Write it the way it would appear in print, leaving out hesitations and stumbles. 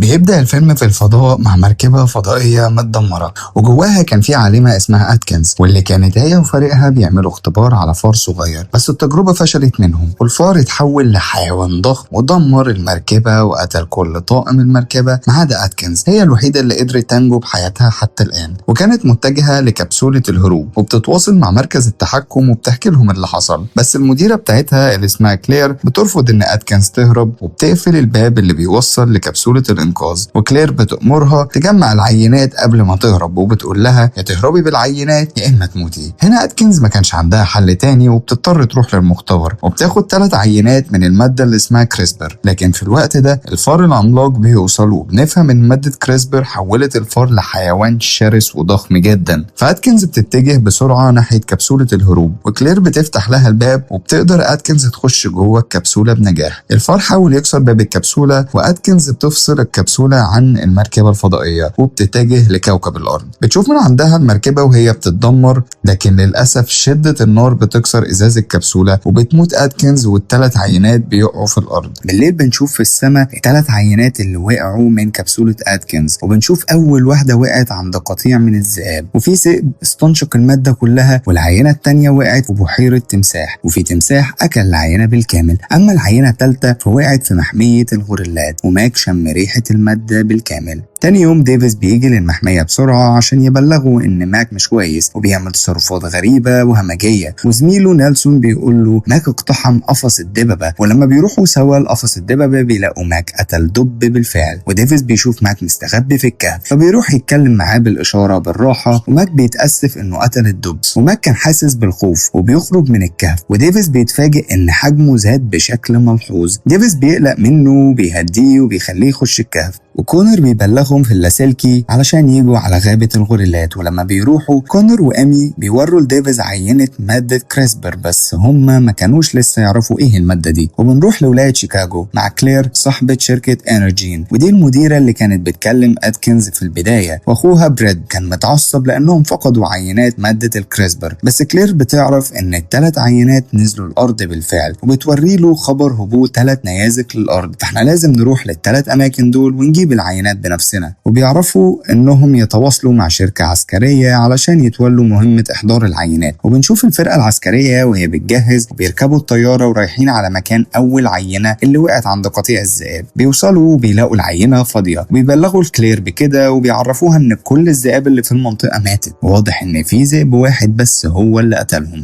بيبدأ الفيلم في الفضاء مع مركبة فضائية متدمرة، وجواها كان في عالمة اسمها أتكنز، واللي كانت هي وفريقها بيعملوا اختبار على فار صغير، بس التجربة فشلت منهم والفار اتحول لحيوان ضخم ودمر المركبة وقتل كل طاقم المركبة ما عدا أتكنز. هي الوحيدة اللي قدرت تنجو بحياتها حتى الآن، وكانت متجهة لكبسولة الهروب وبتتواصل مع مركز التحكم وبتحكي لهم اللي حصل. بس المديرة بتاعتها اللي اسمها كلير بترفض إن أتكنز تهرب وبتقفل الباب اللي بيوصل لكبسولة الإنقاذ، وكلير بتأمرها تجمع العينات قبل ما تهرب وبتقول لها يا تهربي بالعينات يا إما تموتي. هنا أتكنز ما كانش عندها حل تاني وبتضطر تروح للمختبر وبتاخد 3 عينات من المادة اللي اسمها كريسبر. لكن في الوقت ده الفار العملاق بيوصل وبنفهم إن مادة كريسبر حولت الفار لحيوان شرس وضخم جدا. فأتكنز بتتجه بسرعة ناحية كبسولة الهروب، وكلير بتفتح لها الباب وبتقدر أتكنز تخش جوه الكبسولة بنجاح. الفار حاول يكسر باب الكبسولة وأتكنز بتفصل الكبسولة عن المركبة الفضائية وبتتجه لكوكب الأرض. بتشوف من عندها المركبة وهي بتتدمر، لكن للأسف شدة النار بتكسر إزاز الكبسولة وبتموت أتكنز وال3 عينات بيقعوا في الأرض. بالليل بنشوف في السماء ال3 عينات اللي وقعوا من كبسولة أتكنز، وبنشوف أول واحدة وقعت عند قطيع من الذئاب، وفي ذئب استنشق المادة كلها، والعينة التانية وقعت في بحيرة تمساح، وفي تمساح أكل العينة بالكامل. أما العينة التالتة فوقعت في محمية الغوريلات، وماك شم ريحة المادة بالكامل. تاني يوم ديفيس بيجي للمحمية بسرعة عشان يبلغوا إن ماك مش كويس وبيعمل تصرفات غريبة وهمجية، وزميله نيلسون بيقول له ماك اقتحم قفص الدببة، ولما بيروحوا سوا لقفص الدببة بيلاقوا ماك قتل دب بالفعل. وديفيس بيشوف ماك مستخبي في الكهف فبيروح يتكلم معاه بالإشارة بالراحة، وماك بيتأسف إنه قتل الدب، وماك كان حاسس بالخوف وبيخرج من الكهف. وديفيس بيتفاجئ إن حجمه زاد بشكل ملحوظ. ديفيس بيقلق منه وبيهديه وبيخليه يخش الكهف، وكونر بيبلغهم في اللاسلكي علشان يجوا على غابة الغوريلات. ولما بيروحوا كونر وأمي بيوروا لديفيس عينة مادة كريسبر، بس هما ما كانوش لسه يعرفوا ايه المادة دي. وبنروح لولاية شيكاغو مع كلير صاحبة شركة انرجين، ودي المديرة اللي كانت بتكلم أتكنز في البداية، واخوها بريد كان متعصب لأنهم فقدوا عينات مادة الكريسبر. بس كلير بتعرف ان ال3 عينات نزلوا الأرض بالفعل، وبتوري له خبر هبوط 3 نيازك للأرض، فاحنا لازم نروح لل3 أماكن دول ونجيب العينات بنفسنا. وبيعرفوا انهم يتواصلوا مع شركة عسكرية علشان يتولوا مهمة احضار العينات. وبنشوف الفرقة العسكرية وهي بتجهز وبيركبوا الطيارة ورايحين على مكان اول عينة اللي وقعت عند قطيع الذئاب. بيوصلوا وبيلاقوا العينة فاضية، وبيبلغوا الكلير بكده وبيعرفوها ان كل الذئاب اللي في المنطقة ماتت، وواضح ان في ذئب واحد بس هو اللي قتلهم.